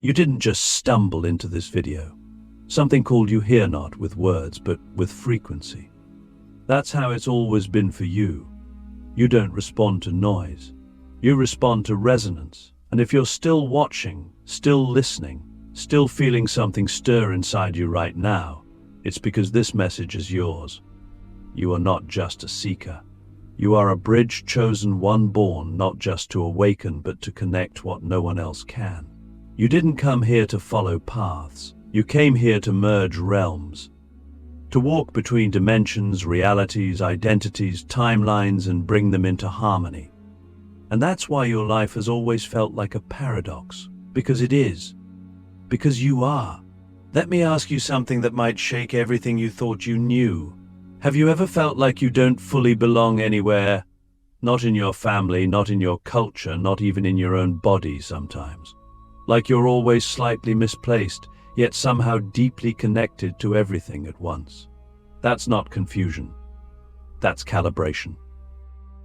You didn't just stumble into this video. Something called you here not with words, but with frequency. That's how it's always been for you. You don't respond to noise. You respond to resonance. And if you're still watching, still listening, still feeling something stir inside you right now, it's because this message is yours. You are not just a seeker. You are a bridge chosen, one born not just to awaken but to connect what no one else can. You didn't come here to follow paths. You came here to merge realms, to walk between dimensions, realities, identities, timelines, and bring them into harmony. And that's why your life has always felt like a paradox, because it is, because you are. Let me ask you something that might shake everything you thought you knew. Have you ever felt like you don't fully belong anywhere? Not in your family, not in your culture, not even in your own body sometimes. Like you're always slightly misplaced, yet somehow deeply connected to everything at once. That's not confusion. That's calibration.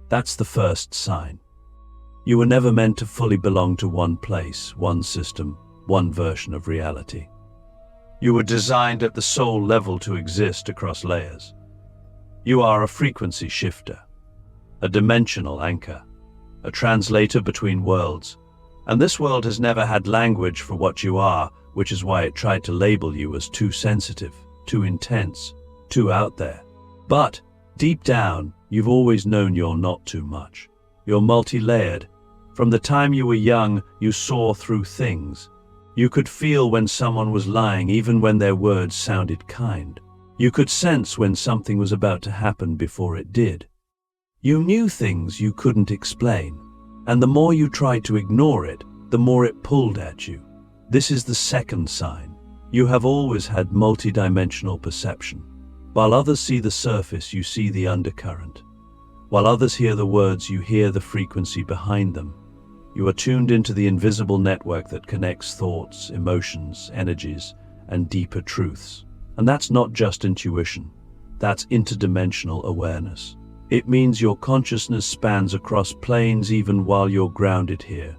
That's the first sign. You were never meant to fully belong to one place, one system, one version of reality. You were designed at the soul level to exist across layers. You are a frequency shifter, a dimensional anchor, a translator between worlds. And this world has never had language for what you are, which is why it tried to label you as too sensitive, too intense, too out there. But deep down, you've always known you're not too much. You're multi-layered. From the time you were young, you saw through things. You could feel when someone was lying, even when their words sounded kind. You could sense when something was about to happen before it did. You knew things you couldn't explain, and the more you tried to ignore it, the more it pulled at you. This is the second sign. You have always had multidimensional perception. While others see the surface, you see the undercurrent. While others hear the words, you hear the frequency behind them. You are tuned into the invisible network that connects thoughts, emotions, energies, and deeper truths. And that's not just intuition. That's interdimensional awareness. It means your consciousness spans across planes even while you're grounded here.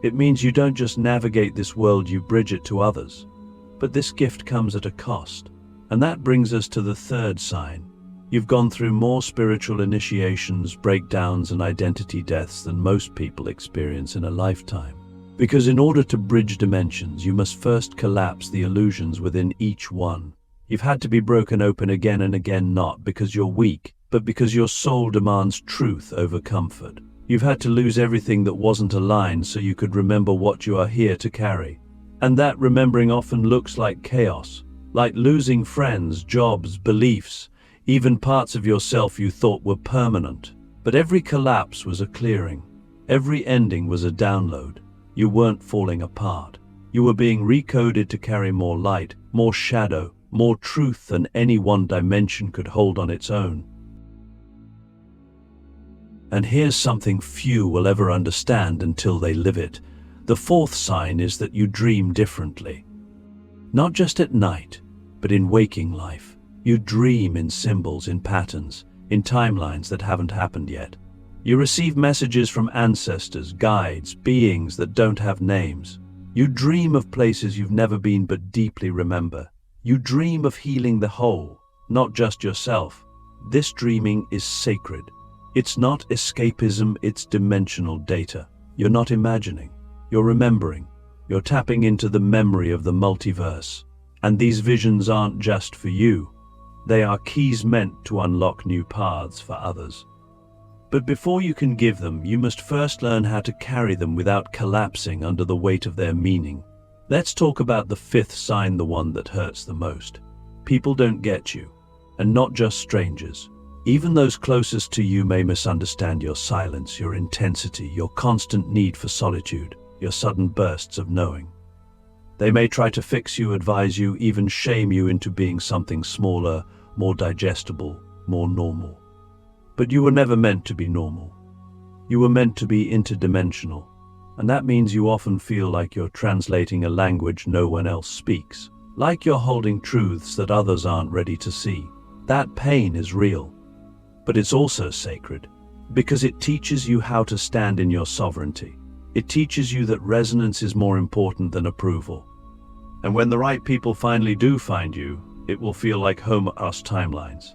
It means you don't just navigate this world, you bridge it to others. But this gift comes at a cost. And that brings us to the third sign. You've gone through more spiritual initiations, breakdowns, and identity deaths than most people experience in a lifetime. Because in order to bridge dimensions, you must first collapse the illusions within each one. You've had to be broken open again and again, not because you're weak, but because your soul demands truth over comfort. You've had to lose everything that wasn't aligned so you could remember what you are here to carry. And that remembering often looks like chaos, like losing friends, jobs, beliefs, even parts of yourself you thought were permanent. But every collapse was a clearing. Every ending was a download. You weren't falling apart. You were being recoded to carry more light, more shadow, more truth than any one dimension could hold on its own. And here's something few will ever understand until they live it. The fourth sign is that you dream differently. Not just at night, but in waking life. You dream in symbols, in patterns, in timelines that haven't happened yet. You receive messages from ancestors, guides, beings that don't have names. You dream of places you've never been but deeply remember. You dream of healing the whole, not just yourself. This dreaming is sacred. It's not escapism, it's dimensional data. You're not imagining, you're remembering. You're tapping into the memory of the multiverse. And these visions aren't just for you. They are keys meant to unlock new paths for others. But before you can give them, you must first learn how to carry them without collapsing under the weight of their meaning. Let's talk about the fifth sign, the one that hurts the most. People don't get you, and not just strangers. Even those closest to you may misunderstand your silence, your intensity, your constant need for solitude, your sudden bursts of knowing. They may try to fix you, advise you, even shame you into being something smaller, more digestible, more normal. But you were never meant to be normal. You were meant to be interdimensional, and that means you often feel like you're translating a language no one else speaks, like you're holding truths that others aren't ready to see. That pain is real, but it's also sacred, because it teaches you how to stand in your sovereignty. It teaches you that resonance is more important than approval. And when the right people finally do find you, it will feel like home us timelines.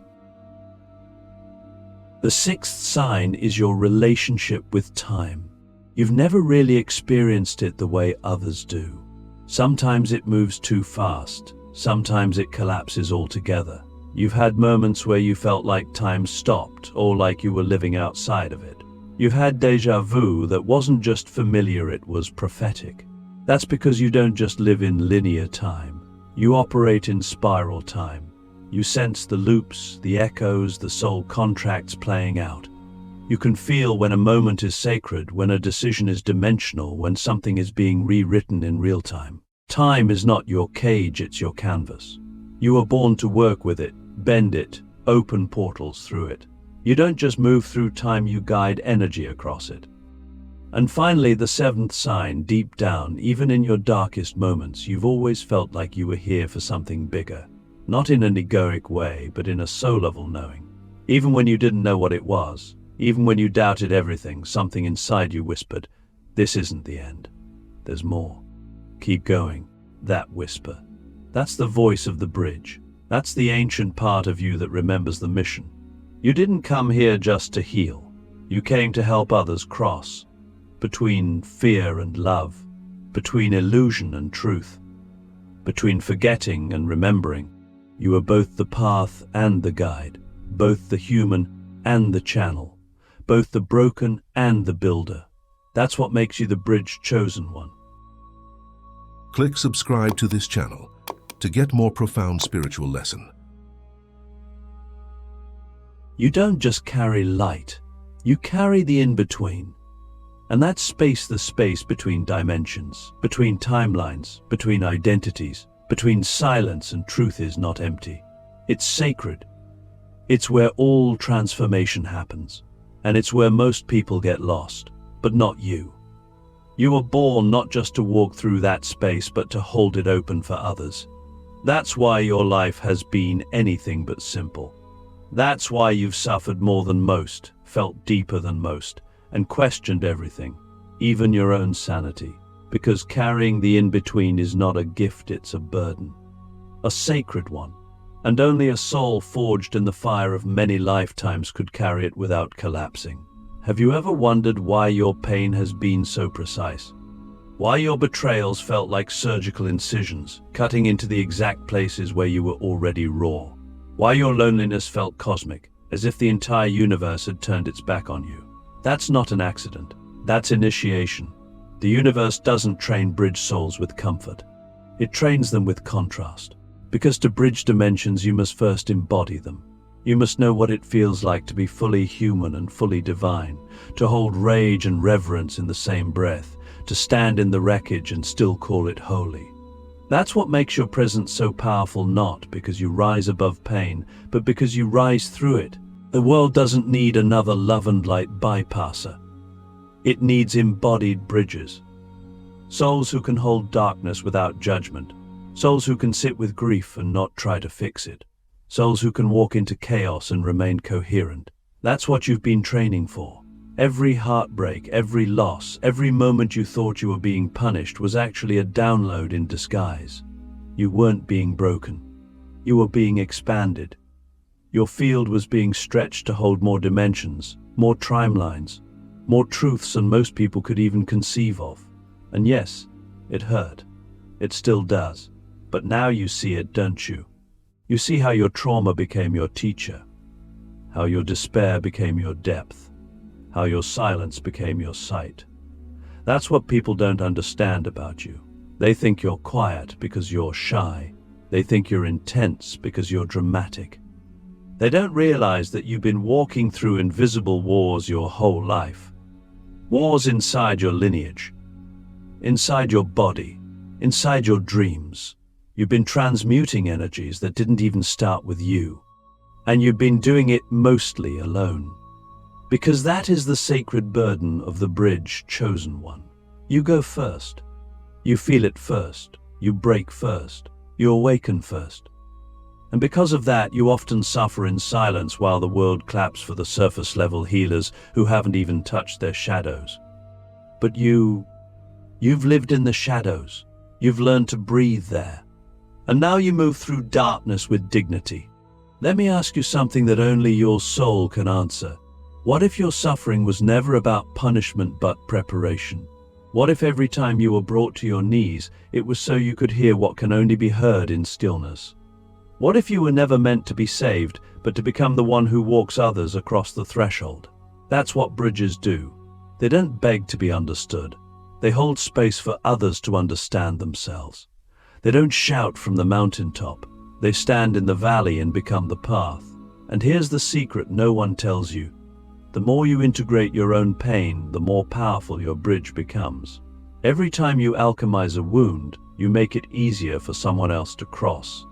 The sixth sign is your relationship with time. You've never really experienced it the way others do. Sometimes it moves too fast. Sometimes it collapses altogether. You've had moments where you felt like time stopped, or like you were living outside of it. You've had déjà vu that wasn't just familiar, it was prophetic. That's because you don't just live in linear time. You operate in spiral time. You sense the loops, the echoes, the soul contracts playing out. You can feel when a moment is sacred, when a decision is dimensional, when something is being rewritten in real time. Time is not your cage, it's your canvas. You are born to work with it, bend it, open portals through it. You don't just move through time, you guide energy across it. And finally, the seventh sign, deep down, even in your darkest moments, you've always felt like you were here for something bigger. Not in an egoic way, but in a soul-level knowing. Even when you didn't know what it was, even when you doubted everything, something inside you whispered, "This isn't the end. There's more. Keep going." That whisper. That's the voice of the bridge. That's the ancient part of you that remembers the mission. You didn't come here just to heal. You came to help others cross. Between fear and love. Between illusion and truth. Between forgetting and remembering. You are both the path and the guide. Both the human and the channel. Both the broken and the builder. That's what makes you the bridge chosen one. Click subscribe to this channel to get more profound spiritual lesson. You don't just carry light, you carry the in-between. And that space, the space between dimensions, between timelines, between identities, between silence and truth is not empty. It's sacred. It's where all transformation happens. And it's where most people get lost, but not you. You were born not just to walk through that space, but to hold it open for others. That's why your life has been anything but simple. That's why you've suffered more than most, felt deeper than most, and questioned everything, even your own sanity. Because carrying the in-between is not a gift, it's a burden. A sacred one. And only a soul forged in the fire of many lifetimes could carry it without collapsing. Have you ever wondered why your pain has been so precise? Why your betrayals felt like surgical incisions, cutting into the exact places where you were already raw? Why your loneliness felt cosmic, as if the entire universe had turned its back on you? That's not an accident. That's initiation. The universe doesn't train bridge souls with comfort. It trains them with contrast. Because to bridge dimensions, you must first embody them. You must know what it feels like to be fully human and fully divine, to hold rage and reverence in the same breath, to stand in the wreckage and still call it holy. That's what makes your presence so powerful, not because you rise above pain, but because you rise through it. The world doesn't need another love and light bypasser. It needs embodied bridges. Souls who can hold darkness without judgment. Souls who can sit with grief and not try to fix it. Souls who can walk into chaos and remain coherent. That's what you've been training for. Every heartbreak, every loss, every moment you thought you were being punished was actually a download in disguise. You weren't being broken. You were being expanded. Your field was being stretched to hold more dimensions, more timelines, more truths than most people could even conceive of. And yes, it hurt. It still does. But now you see it, don't you? You see how your trauma became your teacher, how your despair became your depth, how your silence became your sight. That's what people don't understand about you. They think you're quiet because you're shy. They think you're intense because you're dramatic. They don't realize that you've been walking through invisible wars your whole life. Wars inside your lineage, inside your body, inside your dreams. You've been transmuting energies that didn't even start with you. And you've been doing it mostly alone. Because that is the sacred burden of the bridge chosen one. You go first. You feel it first. You break first. You awaken first. And because of that, you often suffer in silence while the world claps for the surface level healers who haven't even touched their shadows. But you've lived in the shadows. You've learned to breathe there. And now you move through darkness with dignity. Let me ask you something that only your soul can answer. What if your suffering was never about punishment but preparation? What if every time you were brought to your knees, it was so you could hear what can only be heard in stillness? What if you were never meant to be saved, but to become the one who walks others across the threshold? That's what bridges do. They don't beg to be understood. They hold space for others to understand themselves. They don't shout from the mountaintop. They stand in the valley and become the path. And here's the secret no one tells you. The more you integrate your own pain, the more powerful your bridge becomes. Every time you alchemize a wound, you make it easier for someone else to cross.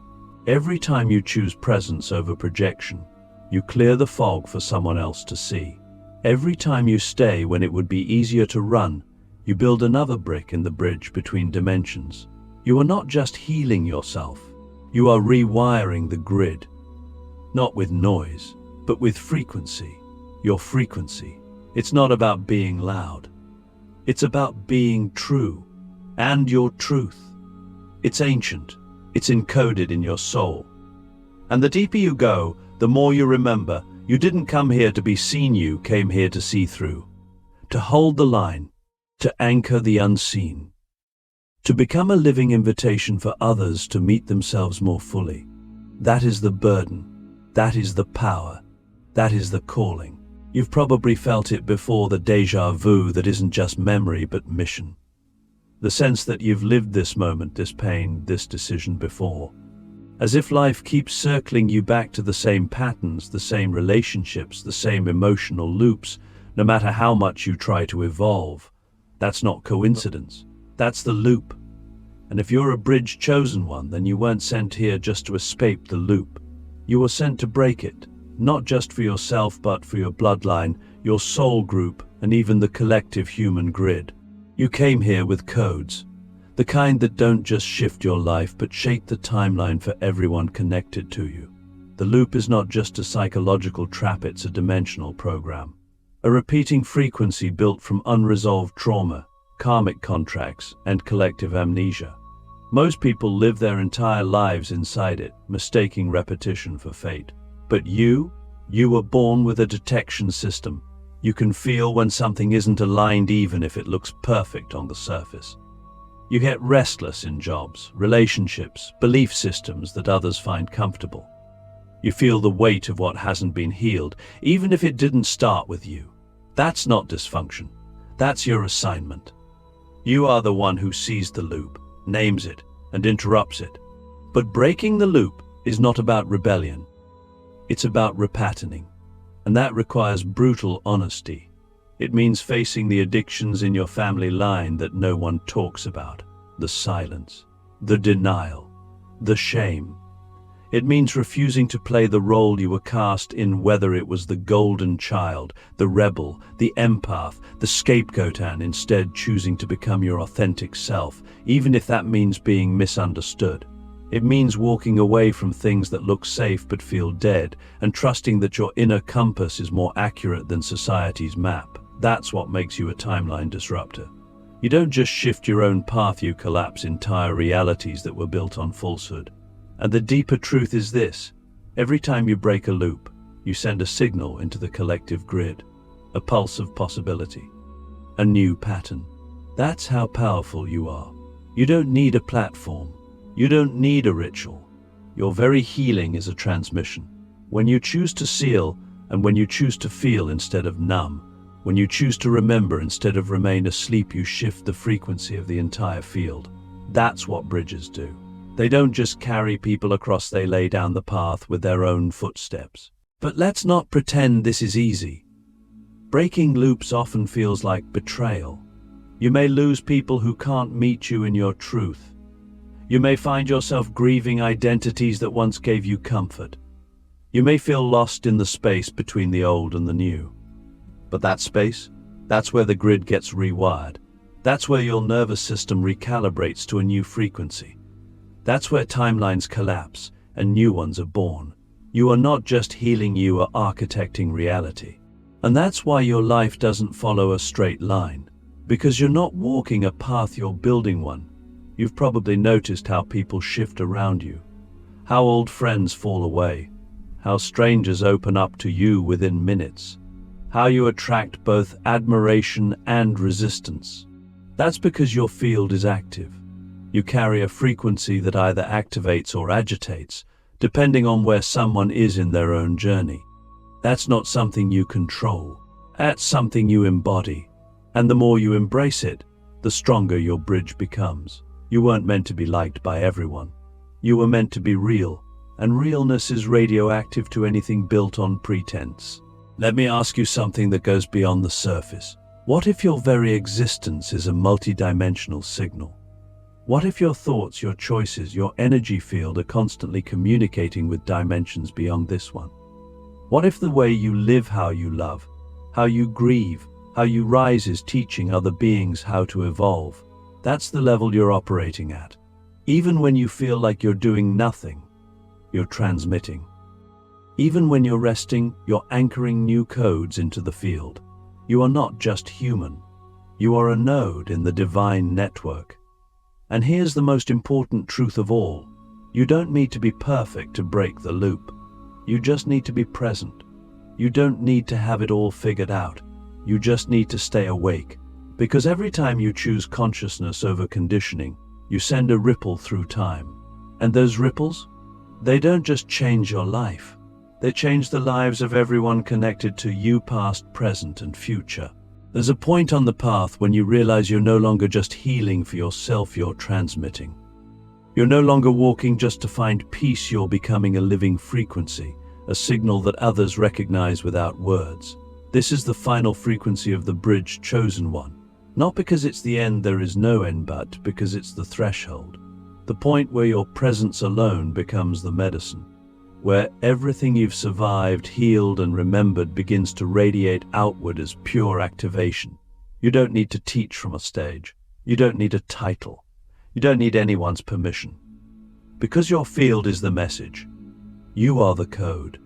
Every time you choose presence over projection, you clear the fog for someone else to see. Every time you stay when it would be easier to run, you build another brick in the bridge between dimensions. You are not just healing yourself, you are rewiring the grid. Not with noise, but with frequency. Your frequency. It's not about being loud. It's about being true, and your truth. It's ancient. It's encoded in your soul. And the deeper you go, the more you remember, you didn't come here to be seen, you came here to see through. To hold the line, to anchor the unseen. To become a living invitation for others to meet themselves more fully. That is the burden. That is the power. That is the calling. You've probably felt it before, the déjà vu that isn't just memory but mission. The sense that you've lived this moment, this pain, this decision before. As if life keeps circling you back to the same patterns, the same relationships, the same emotional loops, no matter how much you try to evolve. That's not coincidence. That's the loop. And if you're a bridge chosen one, then you weren't sent here just to escape the loop. You were sent to break it. Not just for yourself, but for your bloodline, your soul group, and even the collective human grid. You came here with codes, the kind that don't just shift your life, but shape the timeline for everyone connected to you. The loop is not just a psychological trap, it's a dimensional program. A repeating frequency built from unresolved trauma, karmic contracts, and collective amnesia. Most people live their entire lives inside it, mistaking repetition for fate. But you were born with a detection system. You can feel when something isn't aligned even if it looks perfect on the surface. You get restless in jobs, relationships, belief systems that others find comfortable. You feel the weight of what hasn't been healed, even if it didn't start with you. That's not dysfunction. That's your assignment. You are the one who sees the loop, names it, and interrupts it. But breaking the loop is not about rebellion. It's about repatterning, and that requires brutal honesty. It means facing the addictions in your family line that no one talks about, the silence, the denial, the shame. It means refusing to play the role you were cast in, whether it was the golden child, the rebel, the empath, the scapegoat, and instead choosing to become your authentic self, even if that means being misunderstood. It means walking away from things that look safe but feel dead, and trusting that your inner compass is more accurate than society's map. That's what makes you a timeline disruptor. You don't just shift your own path, you collapse entire realities that were built on falsehood. And the deeper truth is this: every time you break a loop, you send a signal into the collective grid, a pulse of possibility, a new pattern. That's how powerful you are. You don't need a platform. You don't need a ritual. Your very healing is a transmission. When you choose to seal, and when you choose to feel instead of numb, when you choose to remember instead of remain asleep, you shift the frequency of the entire field. That's what bridges do. They don't just carry people across, they lay down the path with their own footsteps. But let's not pretend this is easy. Breaking loops often feels like betrayal. You may lose people who can't meet you in your truth. You may find yourself grieving identities that once gave you comfort. You may feel lost in the space between the old and the new. But that space, that's where the grid gets rewired. That's where your nervous system recalibrates to a new frequency. That's where timelines collapse and new ones are born. You are not just healing, you are architecting reality. And that's why your life doesn't follow a straight line. Because you're not walking a path, you're building one. You've probably noticed how people shift around you, how old friends fall away, how strangers open up to you within minutes, how you attract both admiration and resistance. That's because your field is active. You carry a frequency that either activates or agitates, depending on where someone is in their own journey. That's not something you control. That's something you embody. And the more you embrace it, the stronger your bridge becomes. You weren't meant to be liked by everyone. You were meant to be real, and realness is radioactive to anything built on pretense. Let me ask you something that goes beyond the surface. What if your very existence is a multidimensional signal? What if your thoughts, your choices, your energy field are constantly communicating with dimensions beyond this one? What if the way you live, how you love, how you grieve, how you rise is teaching other beings how to evolve? That's the level you're operating at. Even when you feel like you're doing nothing, you're transmitting. Even when you're resting, you're anchoring new codes into the field. You are not just human. You are a node in the divine network. And here's the most important truth of all. You don't need to be perfect to break the loop. You just need to be present. You don't need to have it all figured out. You just need to stay awake. Because every time you choose consciousness over conditioning, you send a ripple through time. And those ripples, they don't just change your life. They change the lives of everyone connected to you, past, present, and future. There's a point on the path when you realize you're no longer just healing for yourself, you're transmitting. You're no longer walking just to find peace, you're becoming a living frequency, a signal that others recognize without words. This is the final frequency of the bridge, chosen one. Not because it's the end, there is no end, but because it's the threshold. The point where your presence alone becomes the medicine. Where everything you've survived, healed, and remembered begins to radiate outward as pure activation. You don't need to teach from a stage. You don't need a title. You don't need anyone's permission. Because your field is the message. You are the code.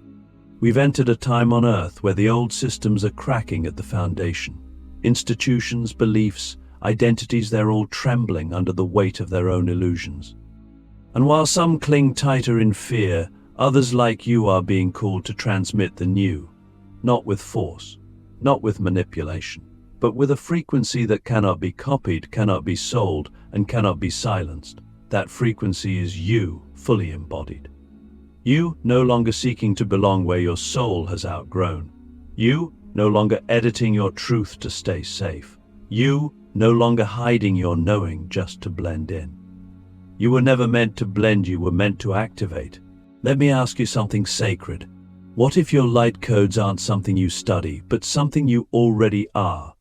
We've entered a time on Earth where the old systems are cracking at the foundation. Institutions, beliefs, identities, they're all trembling under the weight of their own illusions. And while some cling tighter in fear, others like you are being called to transmit the new, not with force, not with manipulation, but with a frequency that cannot be copied, cannot be sold, and cannot be silenced. That frequency is you, fully embodied. You, no longer seeking to belong where your soul has outgrown. You, no longer editing your truth to stay safe. You, no longer hiding your knowing just to blend in. You were never meant to blend, you were meant to activate. Let me ask you something sacred. What if your light codes aren't something you study, but something you already are?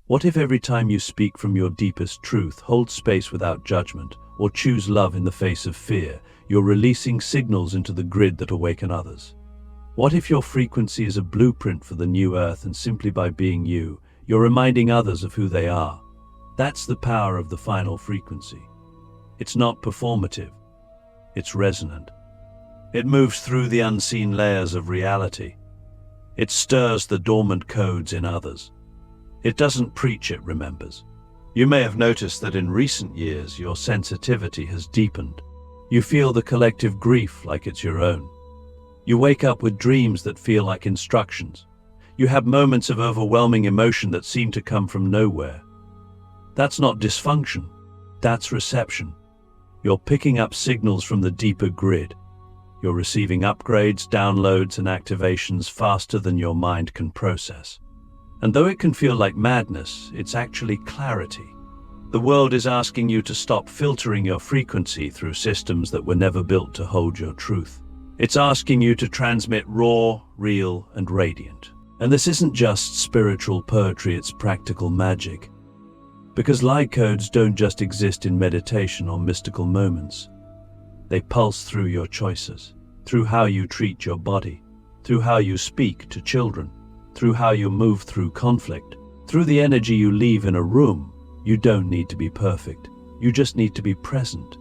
What if every time you speak from your deepest truth, hold space without judgment, or choose love in the face of fear, you're releasing signals into the grid that awaken others? What if your frequency is a blueprint for the new earth, and simply by being you, you're reminding others of who they are? That's the power of the final frequency. It's not performative. It's resonant. It moves through the unseen layers of reality. It stirs the dormant codes in others. It doesn't preach, it remembers. You may have noticed that in recent years your sensitivity has deepened. You feel the collective grief like it's your own. You wake up with dreams that feel like instructions. You have moments of overwhelming emotion that seem to come from nowhere. That's not dysfunction. That's reception. You're picking up signals from the deeper grid. You're receiving upgrades, downloads, and activations faster than your mind can process. And though it can feel like madness, it's actually clarity. The world is asking you to stop filtering your frequency through systems that were never built to hold your truth. It's asking you to transmit raw, real, and radiant. And this isn't just spiritual poetry, it's practical magic. Because light codes don't just exist in meditation or mystical moments. They pulse through your choices, through how you treat your body, through how you speak to children, through how you move through conflict, through the energy you leave in a room. You don't need to be perfect. You just need to be present.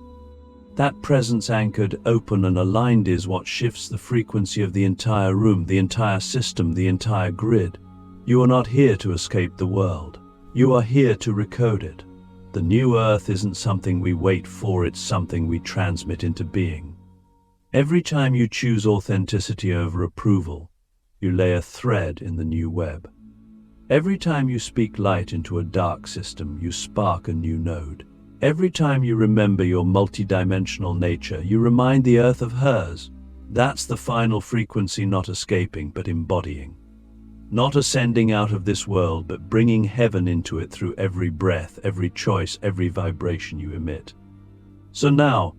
That presence anchored, open, and aligned is what shifts the frequency of the entire room, the entire system, the entire grid. You are not here to escape the world. You are here to recode it. The new earth isn't something we wait for, it's something we transmit into being. Every time you choose authenticity over approval, you lay a thread in the new web. Every time you speak light into a dark system, you spark a new node. Every time you remember your multidimensional nature, you remind the earth of hers. That's the final frequency, not escaping, but embodying. Not ascending out of this world, but bringing heaven into it through every breath, every choice, every vibration you emit. So now,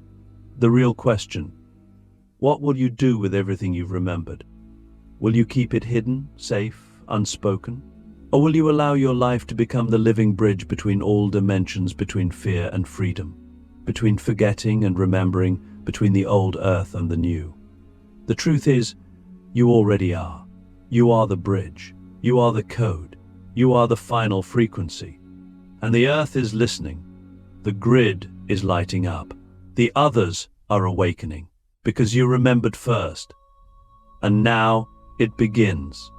the real question: what will you do with everything you've remembered? Will you keep it hidden, safe, unspoken? Or will you allow your life to become the living bridge between all dimensions, between fear and freedom, between forgetting and remembering, between the old earth and the new? The truth is, you already are. You are the bridge. You are the code. You are the final frequency. And the earth is listening. The grid is lighting up. The others are awakening, because you remembered first. And now it begins.